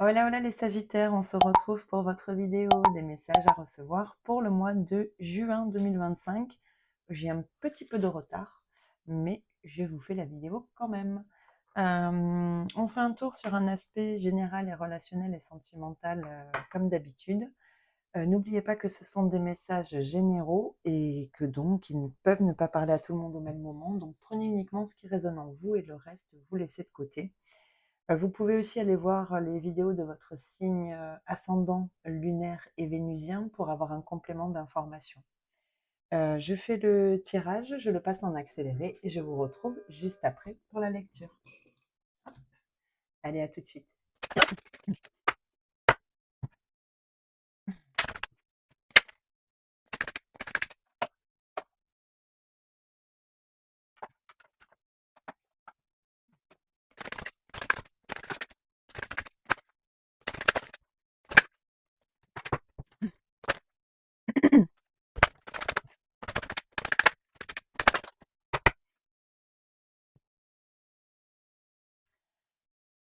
Hola, hola les Sagittaires, on se retrouve pour votre vidéo des messages à recevoir pour le mois de juin 2025. J'ai un petit peu de retard, mais je vous fais la vidéo quand même. On fait un tour sur un aspect général et relationnel et sentimental comme d'habitude. N'oubliez pas que ce sont des messages généraux et que donc ils ne peuvent ne pas parler à tout le monde au même moment. Donc prenez uniquement ce qui résonne en vous et le reste, vous laissez de côté. Vous pouvez aussi aller voir les vidéos de votre signe ascendant lunaire et vénusien pour avoir un complément d'information. Je fais le tirage, je le passe en accéléré et je vous retrouve juste après pour la lecture. Allez, à tout de suite.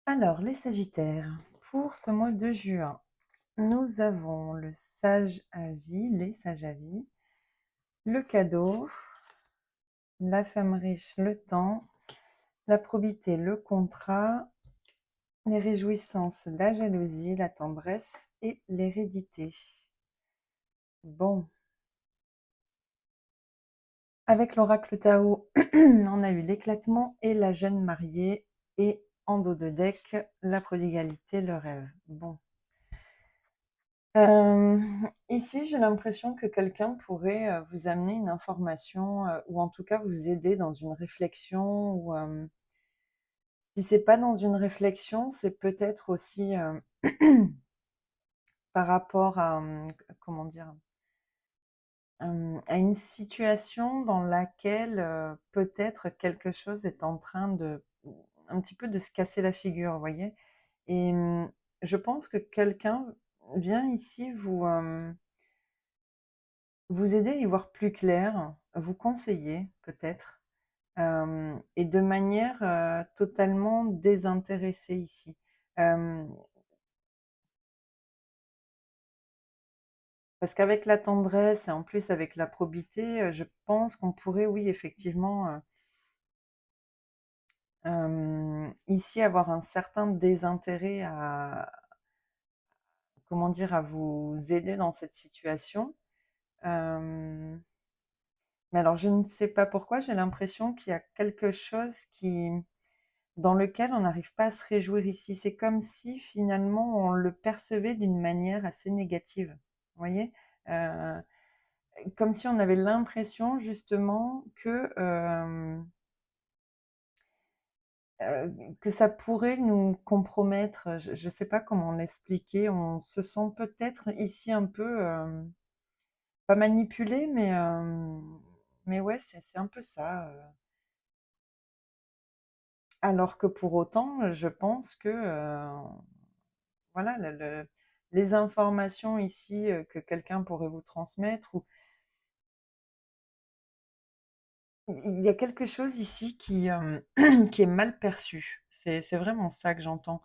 Alors, les Sagittaires, pour ce mois de juin, nous avons le sage à vie, les sages à vie, le cadeau, la femme riche, le temps, la probité, le contrat, les réjouissances, la jalousie, la tendresse et l'hérédité. Bon, avec l'oracle Tao, on a eu l'éclatement et la jeune mariée, et en dos de deck, la prodigalité, le rêve. Bon. Ici, j'ai l'impression que quelqu'un pourrait vous amener une information, ou en tout cas vous aider dans une réflexion, ou si c'est pas dans une réflexion, c'est peut-être aussi par rapport à, comment dire, à une situation dans laquelle peut-être quelque chose est en train de un petit peu de se casser la figure, vous voyez. Et je pense que quelqu'un vient ici vous aider à y voir plus clair, vous conseiller peut-être, et de manière totalement désintéressée ici. Parce qu'avec la tendresse et en plus avec la probité, je pense qu'on pourrait, oui, effectivement, ici avoir un certain désintérêt à, comment dire, à vous aider dans cette situation. Mais alors je ne sais pas pourquoi, j'ai l'impression qu'il y a quelque chose dans lequel on n'arrive pas à se réjouir ici. C'est comme si finalement on le percevait d'une manière assez négative. Vous voyez? Euh, Comme si on avait l'impression justement que ça pourrait nous compromettre. Je ne sais pas comment l'expliquer. On se sent peut-être ici un peu, pas manipulé, mais ouais, c'est un peu ça. Alors que pour autant, je pense que voilà, les informations ici que quelqu'un pourrait vous transmettre, ou il y a quelque chose ici qui est mal perçu. C'est vraiment ça que j'entends.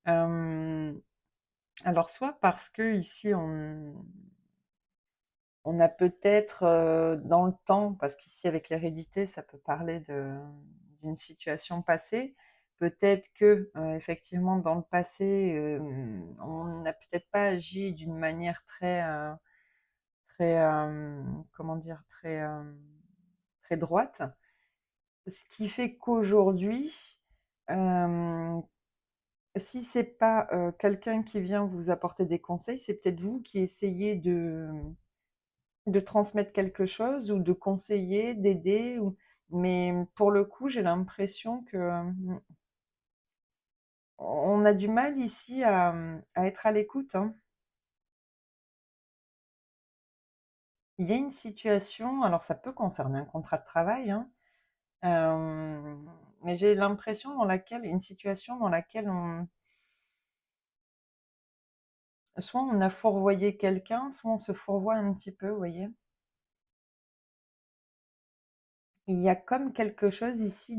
Euh, alors, soit parce que ici, on a peut-être dans le temps, parce qu'ici, avec l'hérédité, ça peut parler d'une situation passée. Peut-être que, effectivement, dans le passé, on n'a peut-être pas agi d'une manière très, comment dire, très droite. Ce qui fait qu'aujourd'hui, euh, si c'est pas quelqu'un qui vient vous apporter des conseils, c'est peut-être vous qui essayez de transmettre quelque chose ou de conseiller, d'aider. Mais pour le coup, j'ai l'impression que on a du mal ici à être à l'écoute, hein. Il y a une situation, alors ça peut concerner un contrat de travail, hein, euh, mais j'ai l'impression une situation dans laquelle soit on a fourvoyé quelqu'un, soit on se fourvoie un petit peu, vous voyez. Il y a comme quelque chose ici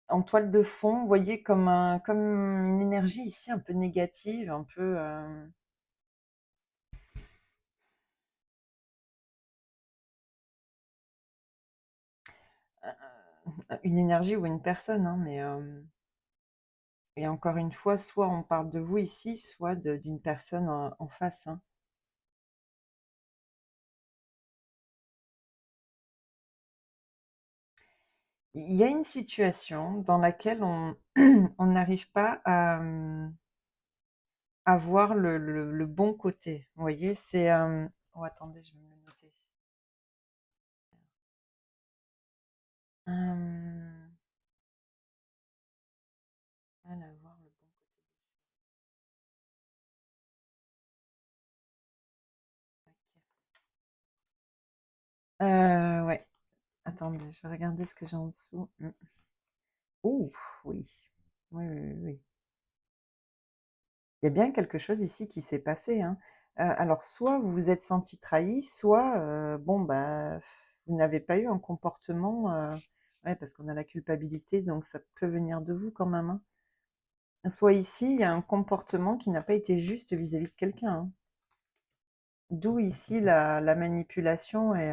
en toile de fond, vous voyez, comme une énergie ici un peu négative, un peu une énergie ou une personne, hein, mais et encore une fois, soit on parle de vous ici, soit d'une personne en face, hein. Il y a une situation dans laquelle on on n'arrive pas à voir le bon côté. Vous voyez, c'est oh attendez, je vais me le noter. Euh, voilà, voir le bon côté. Ouais. Attendez, je vais regarder ce que j'ai en dessous. Ouh, oui. Oui, oui, oui, oui. Il y a bien quelque chose ici qui s'est passé, hein. Alors soit vous vous êtes senti trahi, soit, bon, bah, vous n'avez pas eu un comportement, ouais, parce qu'on a la culpabilité, donc ça peut venir de vous quand même, hein. Soit ici, il y a un comportement qui n'a pas été juste vis-à-vis de quelqu'un, hein. D'où ici la manipulation et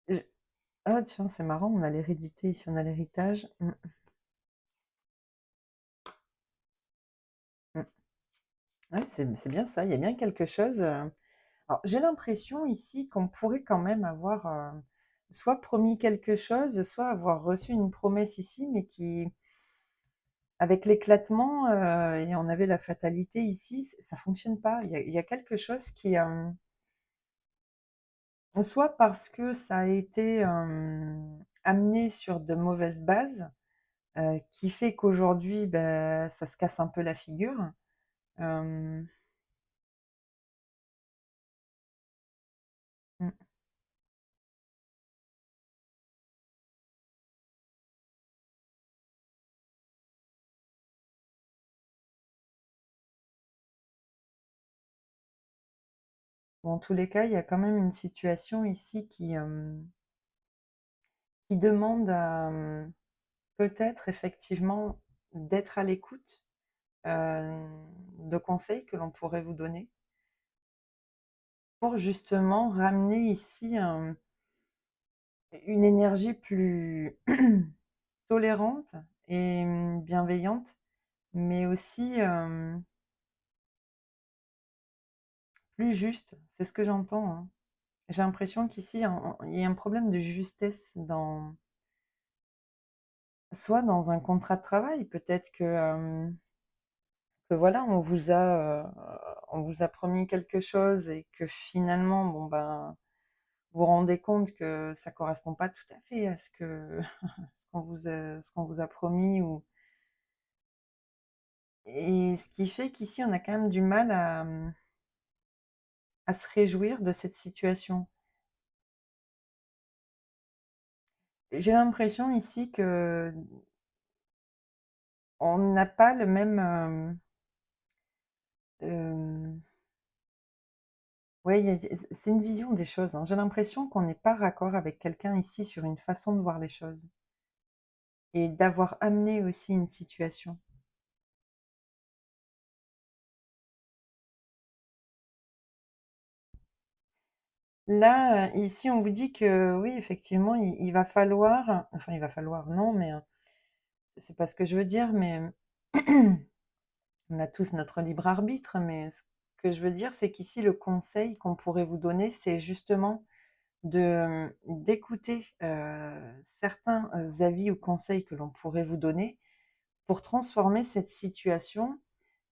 j ah tiens, c'est marrant, on a l'hérédité ici, on a l'héritage. Mmh. Ouais, c'est bien ça, il y a bien quelque chose, alors j'ai l'impression ici qu'on pourrait quand même avoir, soit promis quelque chose, soit avoir reçu une promesse ici, mais qui avec l'éclatement, et on avait la fatalité ici, ça fonctionne pas. Il y a quelque chose qui, soit parce que ça a été, amené sur de mauvaises bases, qui fait qu'aujourd'hui, ça se casse un peu la figure. Hem, mmh, bon, en tous les cas, il y a quand même une situation ici qui demande à, peut-être effectivement d'être à l'écoute, de conseils que l'on pourrait vous donner pour justement ramener ici une énergie plus tolérante et bienveillante, mais aussi plus juste. C'est ce que j'entends, hein. J'ai l'impression qu'ici, il y a un problème de justesse dans, soit dans un contrat de travail, peut-être que voilà, on vous a promis quelque chose et que finalement, bon ben, vous vous rendez compte que ça correspond pas tout à fait à ce que ce qu'on vous a promis ou et ce qui fait qu'ici on a quand même du mal à se réjouir de cette situation. J'ai l'impression ici que on n'a pas le même, ouais, c'est une vision des choses, hein. J'ai l'impression qu'on n'est pas raccord avec quelqu'un ici sur une façon de voir les choses et d'avoir amené aussi une situation. Là, ici, on vous dit que oui, effectivement, il va falloir, enfin, il va falloir, non, mais c'est pas ce que je veux dire, mais on a tous notre libre arbitre, mais ce que je veux dire, c'est qu'ici, le conseil qu'on pourrait vous donner, c'est justement d'écouter certains avis ou conseils que l'on pourrait vous donner pour transformer cette situation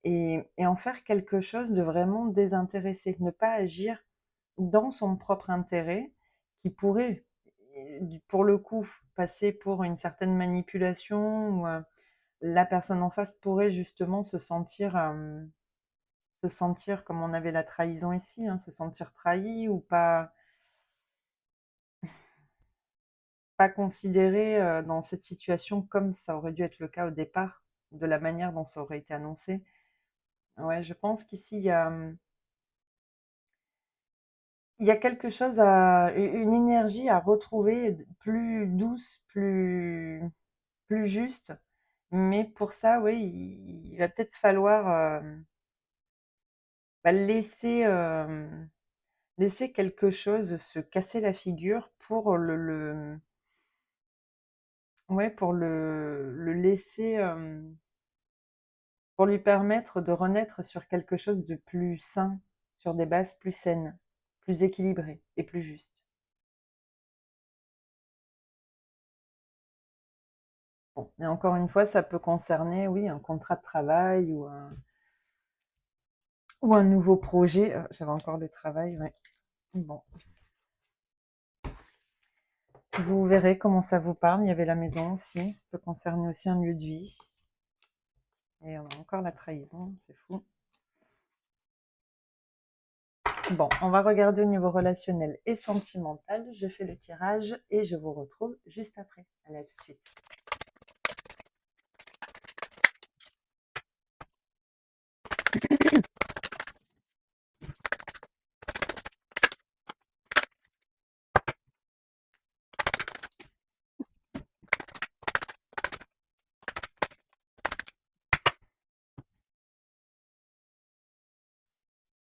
et en faire quelque chose de vraiment désintéressé. Ne pas agir dans son propre intérêt, qui pourrait, pour le coup, passer pour une certaine manipulation ou la personne en face pourrait justement se sentir comme on avait la trahison ici, hein, se sentir trahi ou pas considéré dans cette situation comme ça aurait dû être le cas au départ, de la manière dont ça aurait été annoncé. Ouais, je pense qu'ici, il y a quelque chose une énergie à retrouver plus douce, plus juste. Mais pour ça, oui, il va peut-être falloir laisser, laisser quelque chose se casser la figure pour ouais, pour le laisser, pour lui permettre de renaître sur quelque chose de plus sain, sur des bases plus saines, plus équilibrées et plus justes. Bon, et encore une fois, ça peut concerner, oui, un contrat de travail ou un nouveau projet. J'avais encore le travail, ouais. Bon, vous verrez comment ça vous parle. Il y avait la maison aussi. Ça peut concerner aussi un lieu de vie. Et on a encore la trahison, c'est fou. Bon, on va regarder au niveau relationnel et sentimental. Je fais le tirage et je vous retrouve juste après. Allez, à tout de suite.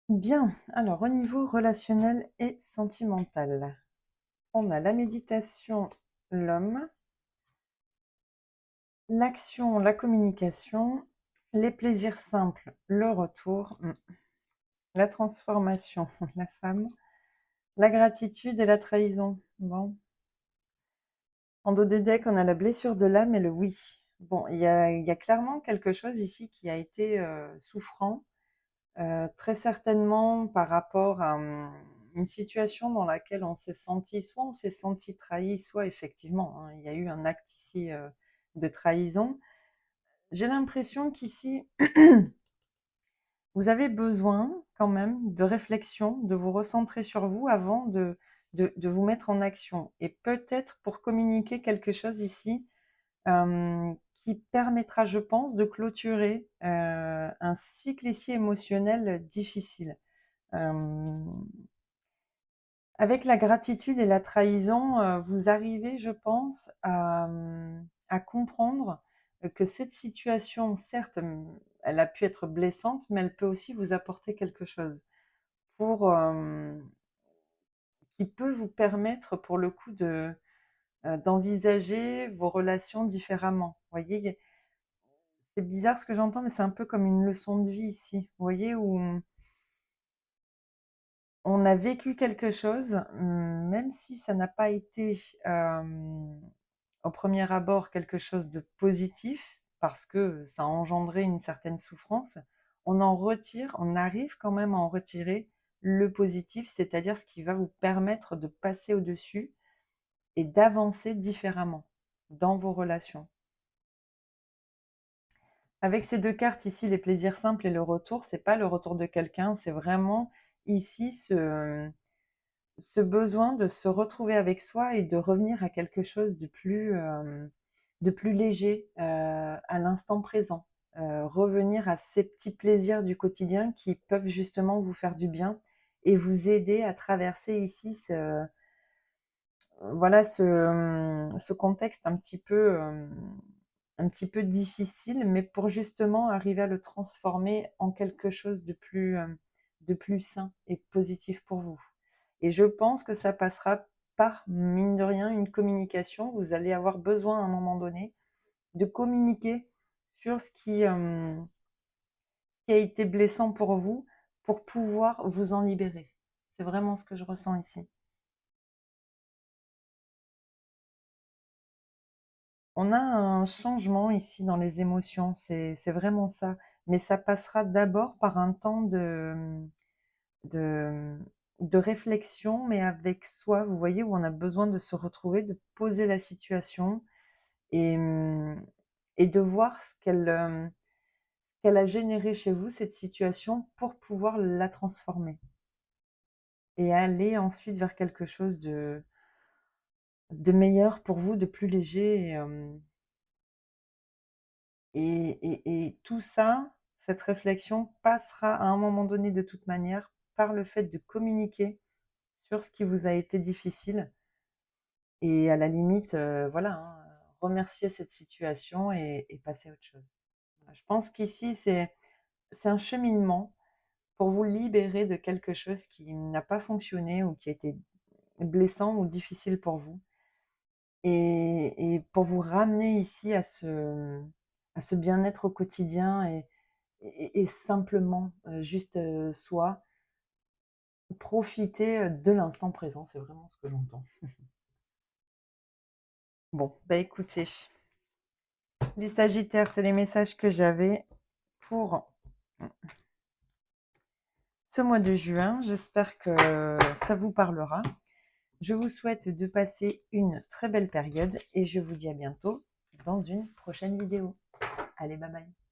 Bien, alors au niveau relationnel et sentimental, on a la méditation, l'homme, l'action, la communication, les plaisirs simples, le retour, la transformation, la femme, la gratitude et la trahison. Bon. En dos de deck, on a la blessure de l'âme et le oui. Bon, il y a clairement quelque chose ici qui a été souffrant, très certainement par rapport à une situation dans laquelle on s'est senti, soit on s'est senti trahi, soit effectivement, hein, il y a eu un acte ici de trahison. J'ai l'impression qu'ici, vous avez besoin quand même de réflexion, de vous recentrer sur vous avant de vous mettre en action. Et peut-être pour communiquer quelque chose ici qui permettra, je pense, de clôturer un cycle ici émotionnel difficile. Avec la gratitude et la trahison, vous arrivez, je pense, à comprendre que cette situation, certes, elle a pu être blessante, mais elle peut aussi vous apporter quelque chose pour, qui peut vous permettre, pour le coup, d'envisager vos relations différemment. Vous voyez, c'est bizarre ce que j'entends, mais c'est un peu comme une leçon de vie ici. Vous voyez, où on a vécu quelque chose, même si ça n'a pas été au premier abord quelque chose de positif, parce que ça a engendré une certaine souffrance, on arrive quand même à en retirer le positif, c'est-à-dire ce qui va vous permettre de passer au-dessus et d'avancer différemment dans vos relations. Avec ces deux cartes ici, les plaisirs simples et le retour, c'est pas le retour de quelqu'un, c'est vraiment ici ce besoin de se retrouver avec soi et de revenir à quelque chose de plus léger, à l'instant présent. Revenir à ces petits plaisirs du quotidien qui peuvent justement vous faire du bien et vous aider à traverser ici voilà ce contexte un petit peu difficile, mais pour justement arriver à le transformer en quelque chose de plus sain et positif pour vous. Et je pense que ça passera par, mine de rien, une communication. Vous allez avoir besoin à un moment donné de communiquer sur ce qui a été blessant pour vous, pour pouvoir vous en libérer. C'est vraiment ce que je ressens ici. On a un changement ici dans les émotions, c'est vraiment ça. Mais ça passera d'abord par un temps de, de réflexion, mais avec soi, vous voyez, où on a besoin de se retrouver, de poser la situation et, et de voir ce qu'elle a généré chez vous, cette situation, pour pouvoir la transformer et aller ensuite vers quelque chose de meilleur pour vous, de plus léger. Et tout ça, cette réflexion passera à un moment donné de toute manière par le fait de communiquer sur ce qui vous a été difficile et à la limite, voilà, hein, remercier cette situation et passer à autre chose. Voilà, je pense qu'ici, c'est un cheminement pour vous libérer de quelque chose qui n'a pas fonctionné ou qui a été blessant ou difficile pour vous et pour vous ramener ici à ce bien-être au quotidien et simplement, juste, soi, profiter, de l'instant présent, c'est vraiment ce que j'entends. Bon, bah, écoutez, les sagittaires, c'est les messages que j'avais pour ce mois de juin. J'espère que ça vous parlera. Je vous souhaite de passer une très belle période et je vous dis à bientôt dans une prochaine vidéo. Allez, bye bye.